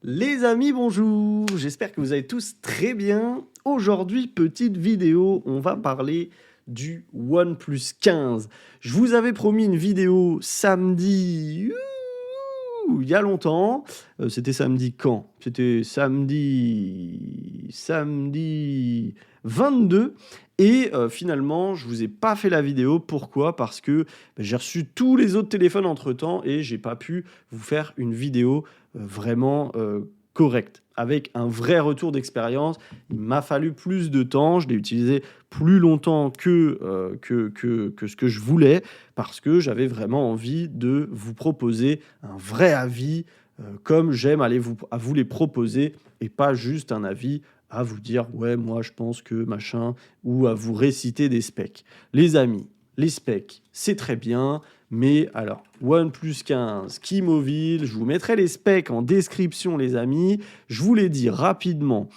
Les amis, bonjour! J'espère que vous allez tous très bien. Aujourd'hui, petite vidéo, on va parler du OnePlus 15. Je vous avais promis une vidéo samedi, il y a longtemps. C'était samedi quand? C'était samedi 22. Et finalement, je vous ai pas fait la vidéo. Pourquoi? Parce que j'ai reçu tous les autres téléphones entre-temps et j'ai pas pu vous faire une vidéo vraiment correcte, avec un vrai retour d'expérience. Il m'a fallu plus de temps, je l'ai utilisé plus longtemps que ce que je voulais, parce que j'avais vraiment envie de vous proposer un vrai avis, comme j'aime à vous les proposer, et pas juste un avis à vous dire ouais moi je pense que machin, ou à vous réciter des specs. Les amis, les specs c'est très bien, mais alors OnePlus 15 Q-Mobile, je vous mettrai les specs en description les amis. Je vous les dis rapidement.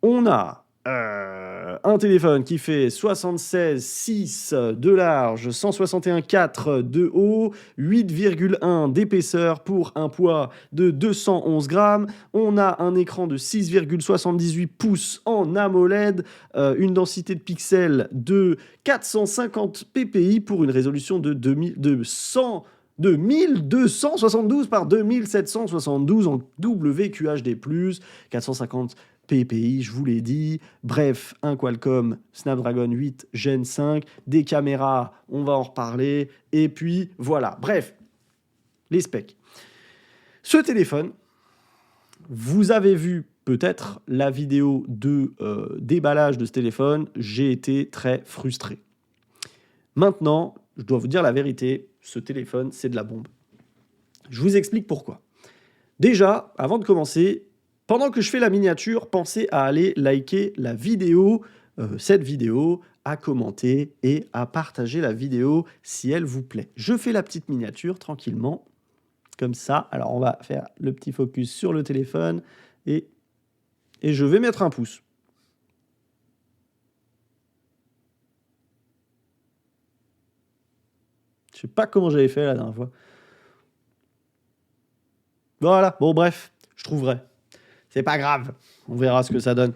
On a un téléphone qui fait 76,6 de large, 161,4 de haut, 8,1 d'épaisseur pour un poids de 211 grammes. On a un écran de 6,78 pouces en AMOLED, une densité de pixels de 450 ppi pour une résolution de 1272 par 2772 en WQHD+, 450 ppi, je vous l'ai dit. Bref, un Qualcomm Snapdragon 8 Gen 5, des caméras, on va en reparler, et puis voilà. Bref, les specs. Ce téléphone, vous avez vu peut-être la vidéo de déballage de ce téléphone, j'ai été très frustré. Maintenant, je dois vous dire la vérité, ce téléphone, c'est de la bombe. Je vous explique pourquoi. Déjà, avant de commencer, pendant que je fais la miniature, pensez à aller liker la vidéo, cette vidéo, à commenter et à partager la vidéo si elle vous plaît. Je fais la petite miniature tranquillement, comme ça. Alors, on va faire le petit focus sur le téléphone et je vais mettre un pouce. Je sais pas comment j'avais fait la dernière fois. Voilà, bon bref, je trouverai. C'est pas grave, on verra ce que ça donne.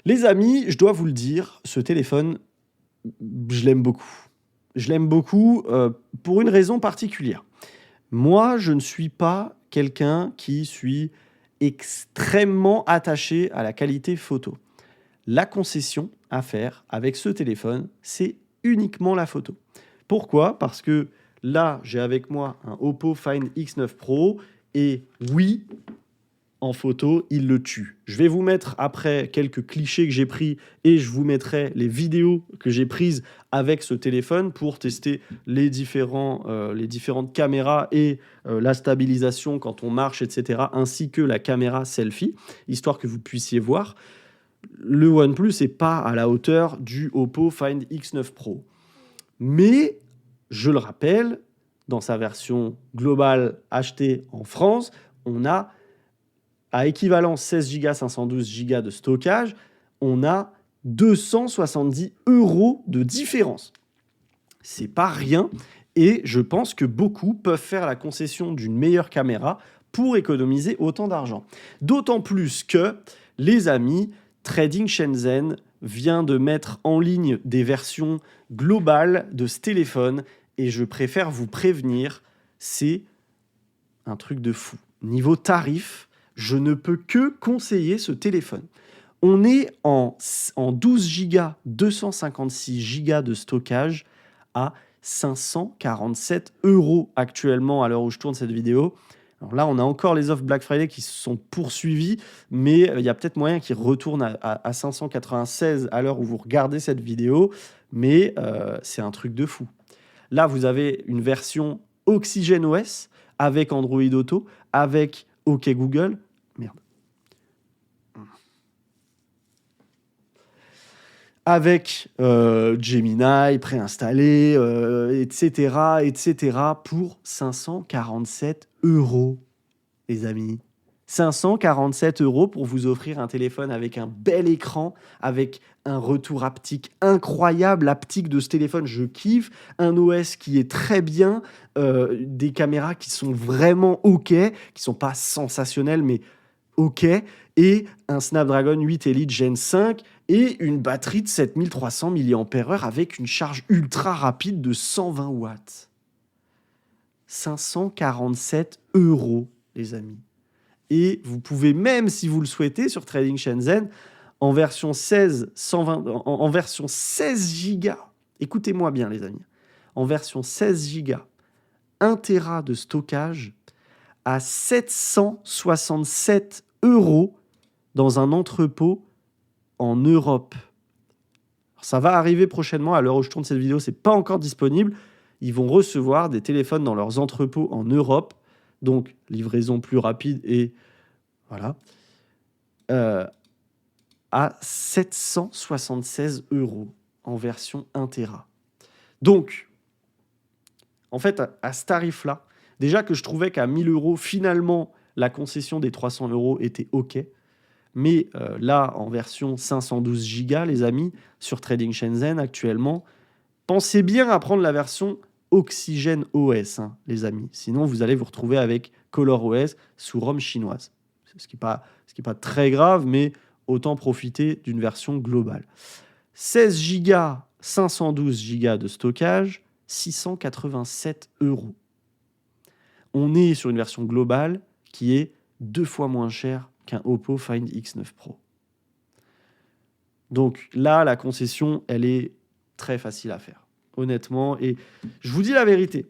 Les amis, je dois vous le dire, ce téléphone, je l'aime beaucoup. Je l'aime beaucoup pour une raison particulière. Moi, je ne suis pas quelqu'un qui suis extrêmement attaché à la qualité photo. La concession à faire avec ce téléphone, c'est uniquement la photo. Pourquoi? Parce que là, j'ai avec moi un Oppo Find X9 Pro et oui, en photo, il le tue. Je vais vous mettre après quelques clichés que j'ai pris et je vous mettrai les vidéos que j'ai prises avec ce téléphone pour tester les différentes caméras et la stabilisation quand on marche, etc., ainsi que la caméra selfie, histoire que vous puissiez voir. Le OnePlus n'est pas à la hauteur du Oppo Find X9 Pro. Mais, je le rappelle, dans sa version globale achetée en France, on a à équivalence 16 Go, 512 Go de stockage, on a 270 € de différence. C'est pas rien et je pense que beaucoup peuvent faire la concession d'une meilleure caméra pour économiser autant d'argent. D'autant plus que, les amis, Trading Shenzhen vient de mettre en ligne des versions globales de ce téléphone et je préfère vous prévenir, c'est un truc de fou. Niveau tarif, je ne peux que conseiller ce téléphone. On est en 12 Go, 256 Go de stockage à 547 € actuellement à l'heure où je tourne cette vidéo. Alors là, on a encore les offres Black Friday qui se sont poursuivies, mais il y a peut-être moyen qu'ils retournent à 596 à l'heure où vous regardez cette vidéo, mais c'est un truc de fou. Là, vous avez une version OxygenOS avec Android Auto, avec OK Google, merde, avec Gemini préinstallé, etc., pour 547 €, les amis. 547 € pour vous offrir un téléphone avec un bel écran, avec un retour haptique incroyable. L'haptique de ce téléphone, je kiffe. Un OS qui est très bien, des caméras qui sont vraiment OK, qui sont pas sensationnelles, mais OK, et un Snapdragon 8 Elite Gen 5 et une batterie de 7300 mAh avec une charge ultra rapide de 120 watts. 547 €, les amis. Et vous pouvez même, si vous le souhaitez, sur Trading Shenzhen, en version 16, 120, en version 16 Go. Écoutez-moi bien, les amis. En version 16 Go, 1 Tera de stockage à 767 € dans un entrepôt en Europe. Alors, ça va arriver prochainement. À l'heure où je tourne cette vidéo, c'est pas encore disponible. Ils vont recevoir des téléphones dans leurs entrepôts en Europe. Donc, livraison plus rapide et voilà. À 776 € en version 1 Tera. Donc, en fait, à ce tarif-là, déjà que je trouvais qu'à 1000 €, finalement, la concession des 300 € était OK. Mais là, en version 512 Go, les amis, sur Trading Shenzhen actuellement, pensez bien à prendre la version Oxygen OS, hein, les amis. Sinon, vous allez vous retrouver avec ColorOS sous ROM chinoise. Ce qui n'est pas très grave, mais autant profiter d'une version globale. 16 Go, 512 Go de stockage, 687 €. On est sur une version globale qui est 2 fois moins chère qu'un Oppo Find X9 Pro. Donc là, la concession, elle est très facile à faire, honnêtement. Et je vous dis la vérité.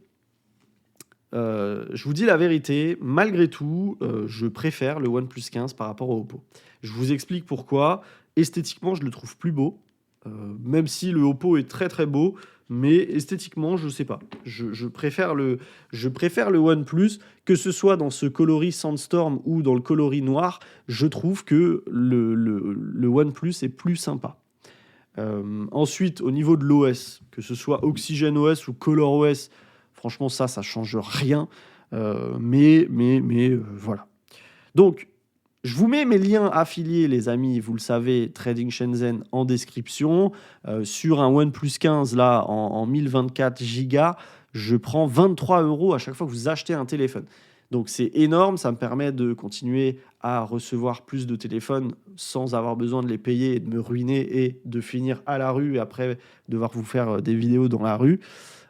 Malgré tout, je préfère le OnePlus 15 par rapport au Oppo. Je vous explique pourquoi. Esthétiquement, je le trouve plus beau, même si le Oppo est très très beau, mais esthétiquement, je sais pas. Je préfère le OnePlus, que ce soit dans ce coloris Sandstorm ou dans le coloris noir. Je trouve que le OnePlus est plus sympa. Ensuite, au niveau de l'OS, que ce soit Oxygen OS ou ColorOS, franchement, ça change rien. Mais voilà. Donc, je vous mets mes liens affiliés, les amis, vous le savez, Trading Shenzhen en description. Sur un OnePlus 15, là, en 1024 Go, je prends 23 € à chaque fois que vous achetez un téléphone. Donc, c'est énorme. Ça me permet de continuer à recevoir plus de téléphones sans avoir besoin de les payer et de me ruiner et de finir à la rue et après devoir vous faire des vidéos dans la rue.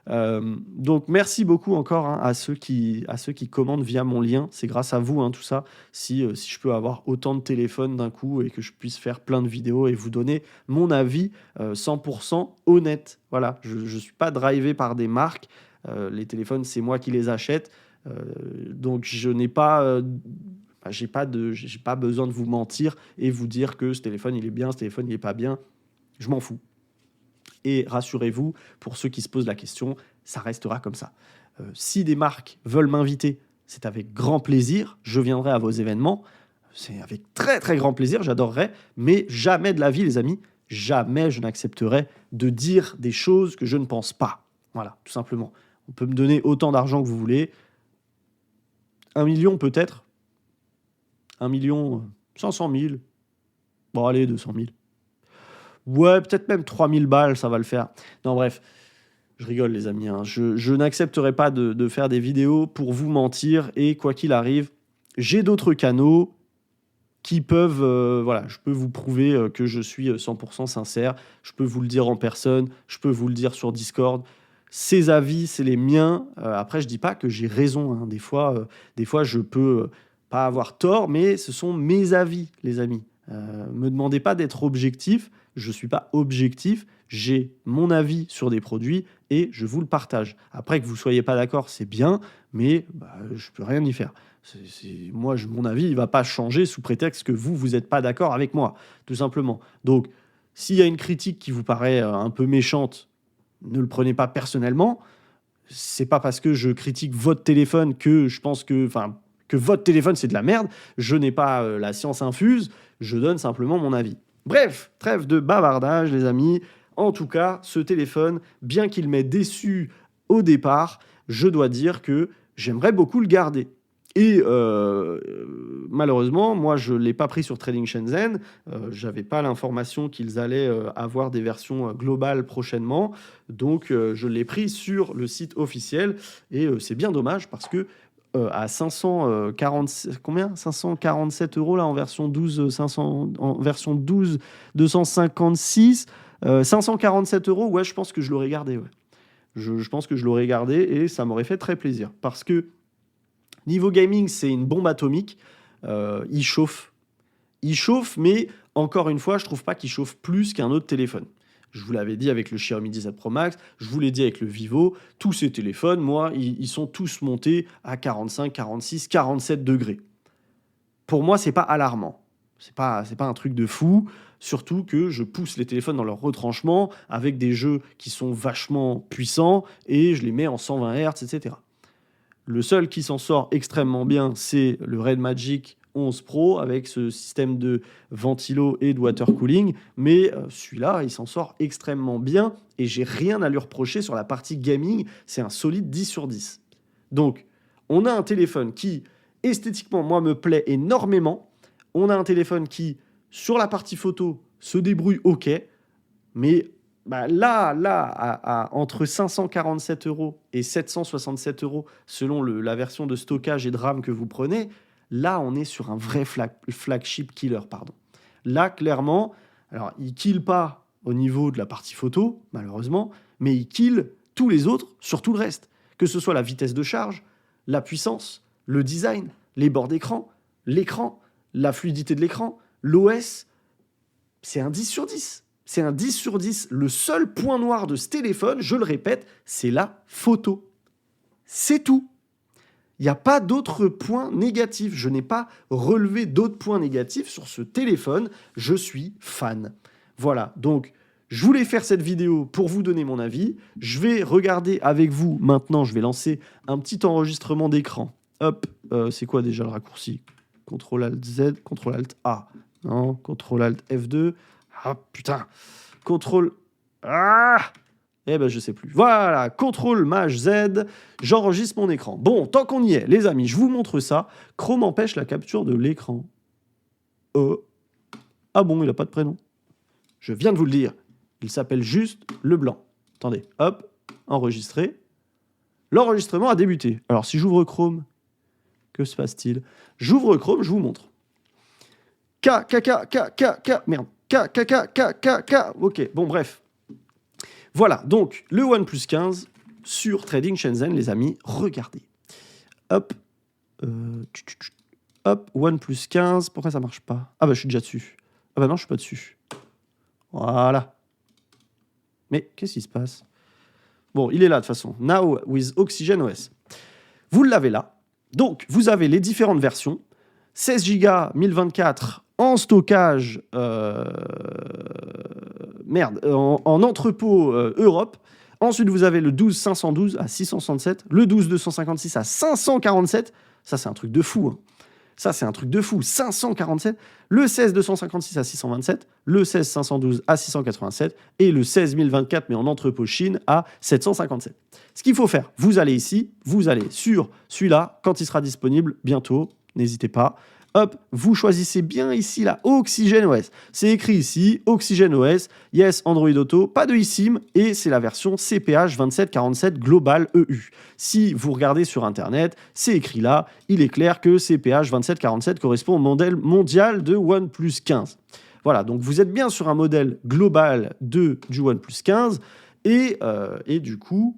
Donc merci beaucoup encore, hein, à ceux qui commandent via mon lien. C'est grâce à vous, hein, tout ça, si je peux avoir autant de téléphones d'un coup et que je puisse faire plein de vidéos et vous donner mon avis 100% honnête. Voilà, je ne suis pas drivé par des marques. Les téléphones, c'est moi qui les achète. Donc je n'ai pas... j'ai pas besoin de vous mentir et vous dire que ce téléphone il est bien, ce téléphone il est pas bien. Je m'en fous. Et rassurez-vous, pour ceux qui se posent la question, ça restera comme ça. Si des marques veulent m'inviter, c'est avec grand plaisir. Je viendrai à vos événements. C'est avec très très grand plaisir, j'adorerais. Mais jamais de la vie, les amis, jamais je n'accepterai de dire des choses que je ne pense pas. Voilà, tout simplement. On peut me donner autant d'argent que vous voulez. 1 million peut-être. 1 million, 500 000. Bon, allez, 200 000. Ouais, peut-être même 3000 balles, ça va le faire. Non, bref, je rigole, les amis, hein. Je n'accepterai pas de faire des vidéos pour vous mentir. Et quoi qu'il arrive, j'ai d'autres canaux qui peuvent... voilà, je peux vous prouver que je suis 100% sincère. Je peux vous le dire en personne. Je peux vous le dire sur Discord. Ces avis, c'est les miens. Après, je dis pas que j'ai raison, hein. Des fois, je peux pas avoir tort, mais ce sont mes avis, les amis. Me demandez pas d'être objectif. Je ne suis pas objectif, j'ai mon avis sur des produits et je vous le partage. Après, que vous ne soyez pas d'accord, c'est bien, mais je ne peux rien y faire. Moi, mon avis, il ne va pas changer sous prétexte que vous n'êtes pas d'accord avec moi, tout simplement. Donc, s'il y a une critique qui vous paraît un peu méchante, ne le prenez pas personnellement. C'est pas parce que je critique votre téléphone que je pense que votre téléphone, c'est de la merde. Je n'ai pas la science infuse, je donne simplement mon avis. Bref, trêve de bavardage, les amis. En tout cas, ce téléphone, bien qu'il m'ait déçu au départ, je dois dire que j'aimerais beaucoup le garder. Et malheureusement, moi, je ne l'ai pas pris sur Trading Shenzhen. Je n'avais pas l'information qu'ils allaient avoir des versions globales prochainement. Donc, je l'ai pris sur le site officiel. Et c'est bien dommage parce que à 540, combien 547 euros là en version 12, 500, en version 12, 256, 547 euros, ouais, je pense que je l'aurais gardé, ouais. Je pense que je l'aurais gardé et ça m'aurait fait très plaisir. Parce que niveau gaming, c'est une bombe atomique. Il chauffe. Il chauffe, mais encore une fois, je trouve pas qu'il chauffe plus qu'un autre téléphone. Je vous l'avais dit avec le Xiaomi 17 Pro Max, je vous l'ai dit avec le Vivo, tous ces téléphones, moi, ils sont tous montés à 45, 46, 47 degrés. Pour moi, c'est pas alarmant. C'est pas un truc de fou, surtout que je pousse les téléphones dans leur retranchement avec des jeux qui sont vachement puissants et je les mets en 120 Hz, etc. Le seul qui s'en sort extrêmement bien, c'est le Red Magic 11 Pro avec ce système de ventilo et de water cooling. Mais celui-là, il s'en sort extrêmement bien et j'ai rien à lui reprocher sur la partie gaming. C'est un solide 10 sur 10. Donc, on a un téléphone qui, esthétiquement, moi, me plaît énormément. On a un téléphone qui, sur la partie photo, se débrouille OK. Mais entre 547 euros et 767 euros, selon la version de stockage et de RAM que vous prenez, là, on est sur un vrai flagship killer, pardon. Là, clairement, alors, il kill pas au niveau de la partie photo, malheureusement, mais il kill tous les autres sur tout le reste. Que ce soit la vitesse de charge, la puissance, le design, les bords d'écran, l'écran, la fluidité de l'écran, l'OS, c'est un 10 sur 10. C'est un 10 sur 10. Le seul point noir de ce téléphone, je le répète, c'est la photo. C'est tout. Il n'y a pas d'autres points négatifs. Je n'ai pas relevé d'autres points négatifs sur ce téléphone. Je suis fan. Voilà, donc je voulais faire cette vidéo pour vous donner mon avis. Je vais regarder avec vous maintenant. Je vais lancer un petit enregistrement d'écran. Hop, c'est quoi déjà le raccourci ? CTRL-ALT-Z, CTRL-ALT-A. Non, CTRL-ALT F2. Ah, putain. CTRL... Ah ! Eh ben, je sais plus. Voilà, CTRL-MAJ-Z, j'enregistre mon écran. Bon, tant qu'on y est, les amis, je vous montre ça. Chrome empêche la capture de l'écran. Ah bon, il n'a pas de prénom. Je viens de vous le dire. Il s'appelle juste Leblanc. Attendez, hop, enregistrer. L'enregistrement a débuté. Alors, si j'ouvre Chrome, que se passe-t-il ? J'ouvre Chrome, je vous montre. Merde. Ok, bon, bref. Voilà, donc, le OnePlus 15 sur Trading Shenzhen, les amis, regardez. Hop. Hop, OnePlus 15. Pourquoi ça marche pas ? Ah bah, je suis déjà dessus. Ah bah non, je suis pas dessus. Voilà. Mais qu'est-ce qui se passe ? Bon, il est là, de toute façon. Now with Oxygen OS. Vous l'avez là. Donc, vous avez les différentes versions. 16 Go 1024 en stockage, en entrepôt Europe. Ensuite, vous avez le 12 512 à 667, le 12 256 à 547. Ça, c'est un truc de fou. Hein. Ça, c'est un truc de fou. 547. Le 16 256 à 627, le 16 512 à 687 et le 16 1024, mais en entrepôt Chine, à 757. Ce qu'il faut faire, vous allez ici, vous allez sur celui-là, quand il sera disponible bientôt, n'hésitez pas. Hop, vous choisissez bien ici la Oxygen OS. C'est écrit ici, Oxygen OS, yes, Android Auto, pas de eSIM, et c'est la version CPH 2747 Global EU. Si vous regardez sur Internet, c'est écrit là, il est clair que CPH 2747 correspond au modèle mondial de OnePlus 15. Voilà, donc vous êtes bien sur un modèle global du OnePlus 15, et du coup,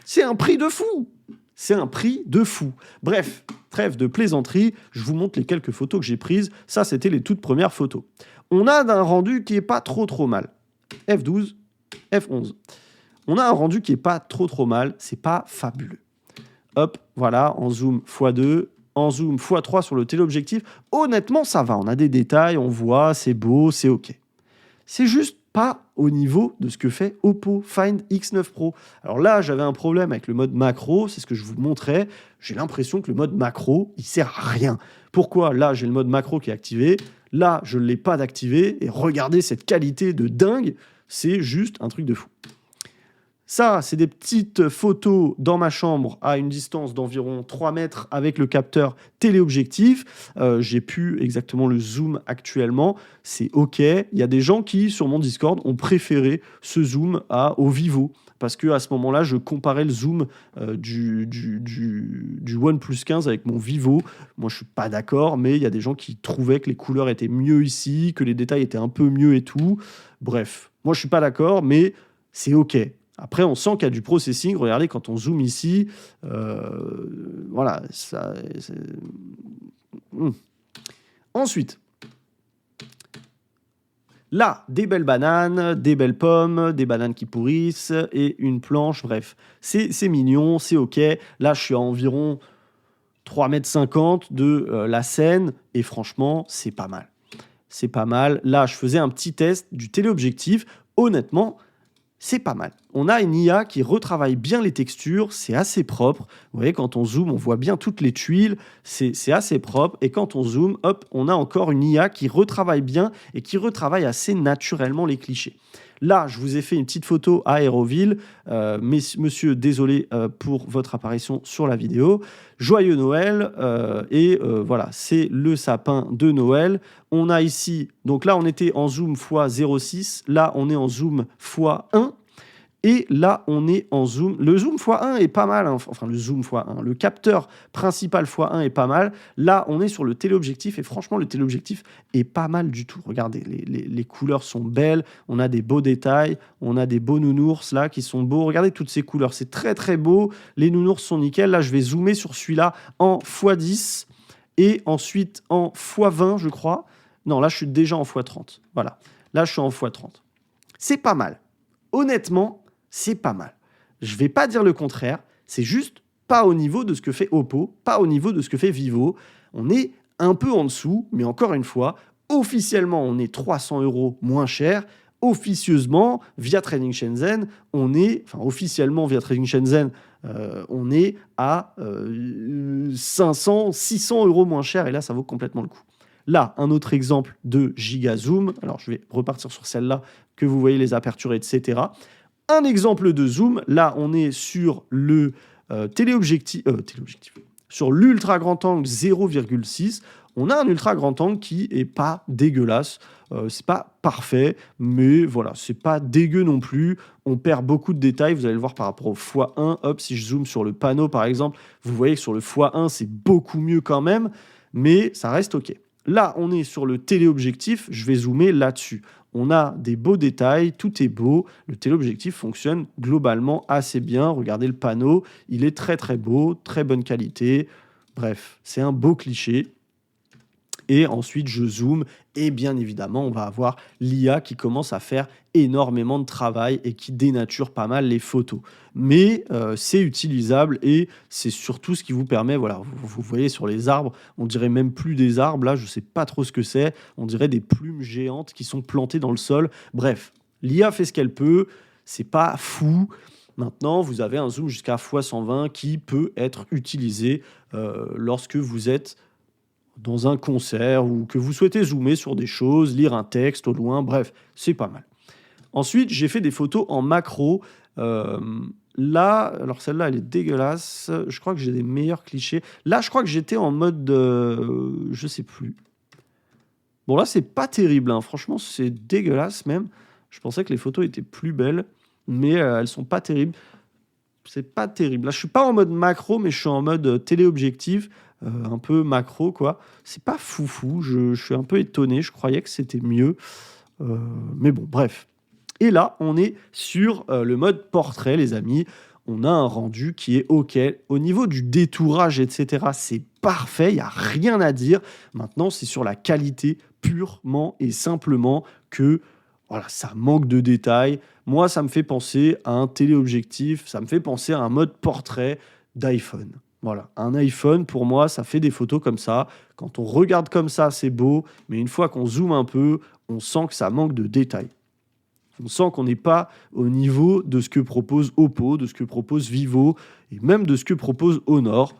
c'est un prix de fou. C'est un prix de fou. Bref, trêve de plaisanterie, je vous montre les quelques photos que j'ai prises. Ça, c'était les toutes premières photos. On a un rendu qui est pas trop mal. F12, F11. On a un rendu qui est pas trop mal. C'est pas fabuleux. Hop, voilà, en zoom x2, en zoom x3 sur le téléobjectif. Honnêtement, ça va. On a des détails, on voit, c'est beau, c'est OK. C'est juste pas au niveau de ce que fait Oppo Find X9 Pro. Alors là, j'avais un problème avec le mode macro, c'est ce que je vous montrais. J'ai l'impression que le mode macro, il sert à rien. Pourquoi ? Là, j'ai le mode macro qui est activé. Là, je ne l'ai pas d'activé. Et regardez cette qualité de dingue. C'est juste un truc de fou. Ça, c'est des petites photos dans ma chambre à une distance d'environ 3 mètres avec le capteur téléobjectif. J'ai plus exactement le zoom actuellement. C'est OK. Il y a des gens qui, sur mon Discord, ont préféré ce zoom au Vivo. Parce qu'à ce moment-là, je comparais le zoom du OnePlus 15 avec mon Vivo. Moi, je ne suis pas d'accord, mais il y a des gens qui trouvaient que les couleurs étaient mieux ici, que les détails étaient un peu mieux et tout. Bref, moi, je ne suis pas d'accord, mais c'est OK. Après, on sent qu'il y a du processing. Regardez, quand on zoome ici, voilà. Ça, Ensuite, là, des belles bananes, des belles pommes, des bananes qui pourrissent et une planche. Bref, c'est mignon, c'est OK. Là, je suis à environ 3,50 m de la scène et franchement, c'est pas mal. C'est pas mal. Là, je faisais un petit test du téléobjectif. Honnêtement, c'est pas mal. On a une IA qui retravaille bien les textures, c'est assez propre. Vous voyez, quand on zoome, on voit bien toutes les tuiles, c'est assez propre. Et quand on zoome, hop, on a encore une IA qui retravaille bien et qui retravaille assez naturellement les clichés. Là, je vous ai fait une petite photo à Aéroville. Monsieur, désolé pour votre apparition sur la vidéo. Joyeux Noël. Voilà, c'est le sapin de Noël. On a ici, donc là, on était en zoom x 0,6. Là, on est en zoom x1. Et là, on est en zoom. Le zoom x1 est pas mal. Hein. Enfin, le zoom x1. Le capteur principal x1 est pas mal. Là, on est sur le téléobjectif. Et franchement, le téléobjectif est pas mal du tout. Regardez, les couleurs sont belles. On a des beaux détails. On a des beaux nounours là qui sont beaux. Regardez toutes ces couleurs. C'est très, très beau. Les nounours sont nickel. Là, je vais zoomer sur celui-là en x10. Et ensuite en x20, je crois. Non, là, je suis déjà en x30. Voilà. Là, je suis en x30. C'est pas mal. Honnêtement, c'est pas mal. Je vais pas dire le contraire, c'est juste pas au niveau de ce que fait Oppo, pas au niveau de ce que fait Vivo. On est un peu en dessous, mais encore une fois, officiellement, on est 300 € moins cher. Officieusement, via Trading Shenzhen, officiellement via Trading Shenzhen, on est à 500, 600 € moins cher, et là, ça vaut complètement le coup. Là, un autre exemple de giga zoom. Alors, je vais repartir sur celle-là, que vous voyez les apertures, etc. Un exemple de zoom. Là, on est sur le téléobjectif, sur l'ultra grand angle 0,6. On a un ultra grand angle qui est pas dégueulasse. C'est pas parfait, mais voilà, c'est pas dégueu non plus. On perd beaucoup de détails. Vous allez le voir par rapport au x1. Hop, si je zoome sur le panneau, par exemple, vous voyez que sur le x1, c'est beaucoup mieux quand même, mais ça reste OK. Là, on est sur le téléobjectif. Je vais zoomer là-dessus. On a des beaux détails, tout est beau. Le téléobjectif fonctionne globalement assez bien. Regardez le panneau, il est très très beau, très bonne qualité. Bref, c'est un beau cliché. Et ensuite, je zoome et bien évidemment, on va avoir l'IA qui commence à faire énormément de travail et qui dénature pas mal les photos. Mais c'est utilisable et c'est surtout ce qui vous permet, voilà, vous voyez sur les arbres, on dirait même plus des arbres, là, je sais pas trop ce que c'est, on dirait des plumes géantes qui sont plantées dans le sol. Bref, l'IA fait ce qu'elle peut, c'est pas fou. Maintenant, vous avez un zoom jusqu'à x120 qui peut être utilisé lorsque vous êtes dans un concert ou que vous souhaitez zoomer sur des choses, lire un texte au loin, bref, c'est pas mal. Ensuite, j'ai fait des photos en macro. Là, alors celle-là, elle est dégueulasse. Je crois que j'ai des meilleurs clichés. Là, je crois que j'étais en mode... je sais plus. Bon, là, c'est pas terrible. Hein. Franchement, c'est dégueulasse même. Je pensais que les photos étaient plus belles, mais elles sont pas terribles. C'est pas terrible. Là, je suis pas en mode macro, mais je suis en mode téléobjectif. Un peu macro, quoi. C'est pas foufou, je suis un peu étonné, je croyais que c'était mieux. Mais bon, bref. Et là, on est sur le mode portrait, les amis. On a un rendu qui est OK. Au niveau du détourage, etc., c'est parfait, il n'y a rien à dire. Maintenant, c'est sur la qualité purement et simplement que voilà, ça manque de détails. Moi, ça me fait penser à un téléobjectif, ça me fait penser à un mode portrait d'iPhone. Voilà, un iPhone, pour moi, ça fait des photos comme ça. Quand on regarde comme ça, c'est beau, mais une fois qu'on zoome un peu, on sent que ça manque de détails. On sent qu'on n'est pas au niveau de ce que propose Oppo, de ce que propose Vivo, et même de ce que propose Honor.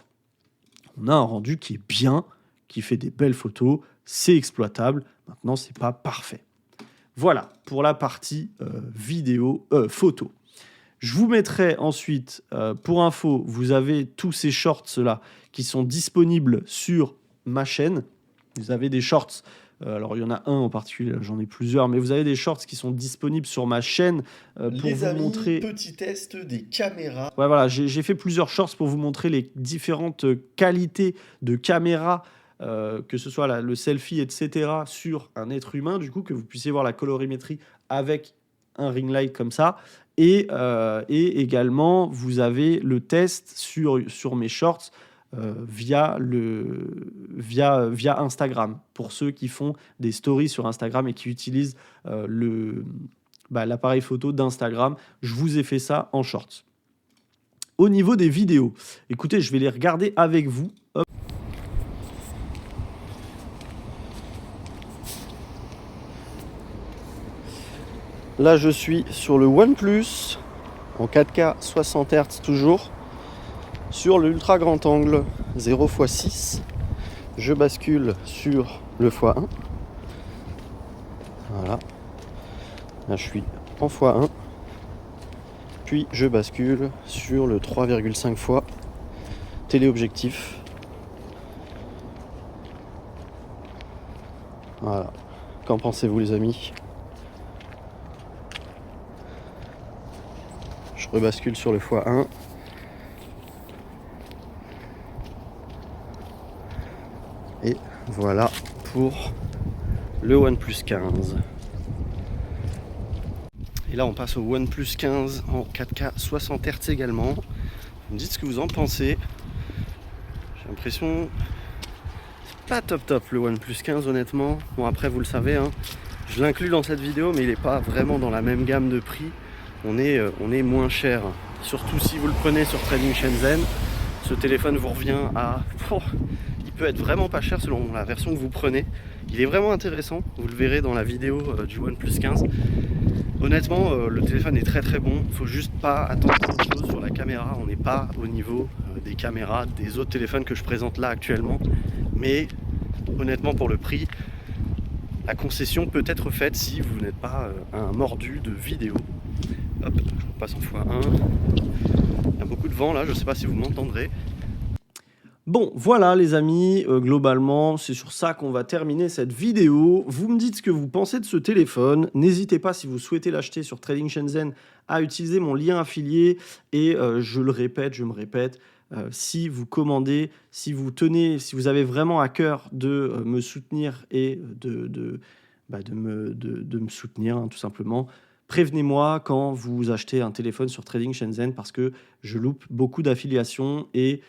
On a un rendu qui est bien, qui fait des belles photos, c'est exploitable. Maintenant, c'est pas parfait. Voilà pour la partie photo. Je vous mettrai ensuite, pour info, vous avez tous ces shorts-là qui sont disponibles sur ma chaîne. Vous avez des shorts, alors il y en a un en particulier, j'en ai plusieurs, mais vous avez des shorts qui sont disponibles sur ma chaîne pour Les vous amis, montrer... petit test des caméras. Ouais, voilà, j'ai fait plusieurs shorts pour vous montrer les différentes qualités de caméra, que ce soit le selfie, etc., sur un être humain, du coup, que vous puissiez voir la colorimétrie avec un ring light comme ça. Et également, vous avez le test sur mes shorts via Instagram, pour ceux qui font des stories sur Instagram et qui utilisent l'appareil photo d'Instagram. Je vous ai fait ça en shorts. Au niveau des vidéos, écoutez, je vais les regarder avec vous. Hop. Là, je suis sur le OnePlus en 4K 60 Hz toujours, sur le ultra grand angle 0x6. Je bascule sur le x1. Voilà. Là, je suis en x1. Puis je bascule sur le 3,5 fois téléobjectif. Voilà. Qu'en pensez-vous, les amis? Je rebascule sur le x1. Et voilà pour le OnePlus 15. Et là, on passe au OnePlus 15 en 4K 60 Hz également. Vous me dites ce que vous en pensez. J'ai l'impression... pas top le OnePlus 15, honnêtement. Bon, après, vous le savez, hein, je l'inclus dans cette vidéo, mais il n'est pas vraiment dans la même gamme de prix. On est moins cher. Surtout si vous le prenez sur Trading Shenzhen. Ce téléphone vous revient à... il peut être vraiment pas cher selon la version que vous prenez. Il est vraiment intéressant. Vous le verrez dans la vidéo du OnePlus 15. Honnêtement, le téléphone est très bon. Il faut juste pas attendre grand chose sur la caméra. On n'est pas au niveau des caméras des autres téléphones que je présente là actuellement. Mais honnêtement, pour le prix, la concession peut être faite si vous n'êtes pas un mordu de vidéo. Hop, je passe en x1. Il y a beaucoup de vent là, je ne sais pas si vous m'entendrez. Bon, voilà les amis, globalement, c'est sur ça qu'on va terminer cette vidéo. Vous me dites ce que vous pensez de ce téléphone. N'hésitez pas, si vous souhaitez l'acheter sur Trading Shenzhen, à utiliser mon lien affilié. Et je me répète, si vous commandez, si vous avez vraiment à cœur de me soutenir et de me soutenir, hein, tout simplement, prévenez-moi quand vous achetez un téléphone sur Trading Shenzhen, parce que je loupe beaucoup d'affiliations et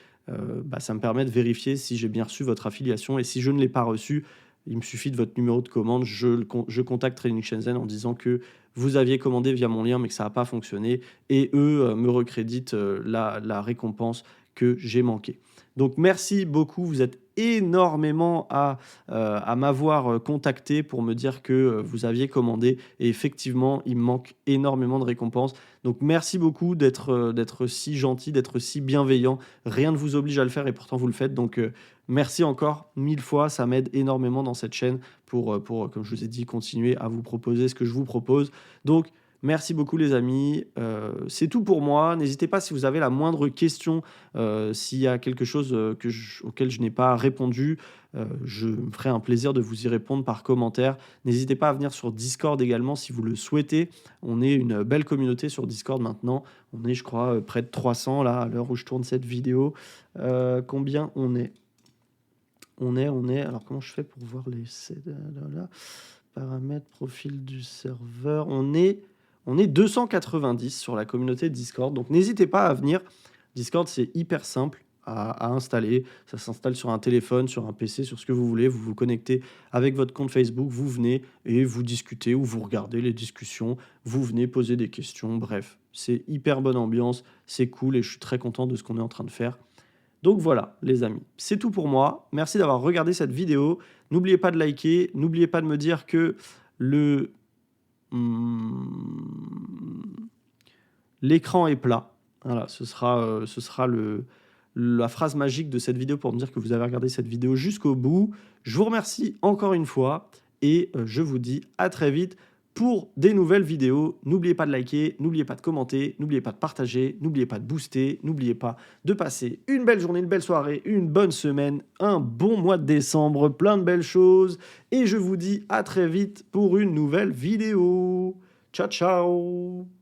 ça me permet de vérifier si j'ai bien reçu votre affiliation. Et si je ne l'ai pas reçu, il me suffit de votre numéro de commande. Je contacte Trading Shenzhen en disant que vous aviez commandé via mon lien, mais que ça n'a pas fonctionné. Et eux me recréditent la récompense que j'ai manquée. Donc merci beaucoup, vous êtes énormément à m'avoir contacté pour me dire que vous aviez commandé, et effectivement il me manque énormément de récompenses. Donc merci beaucoup d'être si gentil, d'être si bienveillant. Rien ne vous oblige à le faire et pourtant vous le faites. Donc merci encore 1000 fois, ça m'aide énormément dans cette chaîne pour, comme je vous ai dit, continuer à vous proposer ce que je vous propose. Donc merci beaucoup les amis, c'est tout pour moi. N'hésitez pas, si vous avez la moindre question, s'il y a quelque chose auquel je n'ai pas répondu, je me ferai un plaisir de vous y répondre par commentaire. N'hésitez pas à venir sur Discord également si vous le souhaitez. On est une belle communauté sur Discord maintenant. On est, je crois, près de 300 là, à l'heure où je tourne cette vidéo. Combien on est ? On est... Alors comment je fais pour voir les... Paramètres, profil du serveur. On est 290 sur la communauté Discord. Donc n'hésitez pas à venir. Discord, c'est hyper simple à installer. Ça s'installe sur un téléphone, sur un PC, sur ce que vous voulez. Vous vous connectez avec votre compte Facebook, vous venez et vous discutez ou vous regardez les discussions. Vous venez poser des questions. Bref, c'est hyper bonne ambiance. C'est cool et je suis très content de ce qu'on est en train de faire. Donc voilà les amis, c'est tout pour moi. Merci d'avoir regardé cette vidéo. N'oubliez pas de liker, n'oubliez pas de me dire que l'écran est plat. Voilà, ce sera la phrase magique de cette vidéo pour me dire que vous avez regardé cette vidéo jusqu'au bout. Je vous remercie encore une fois et je vous dis à très vite pour des nouvelles vidéos. N'oubliez pas de liker, n'oubliez pas de commenter, n'oubliez pas de partager, n'oubliez pas de booster, n'oubliez pas de passer une belle journée, une belle soirée, une bonne semaine, un bon mois de décembre, plein de belles choses. Et je vous dis à très vite pour une nouvelle vidéo. Ciao, ciao!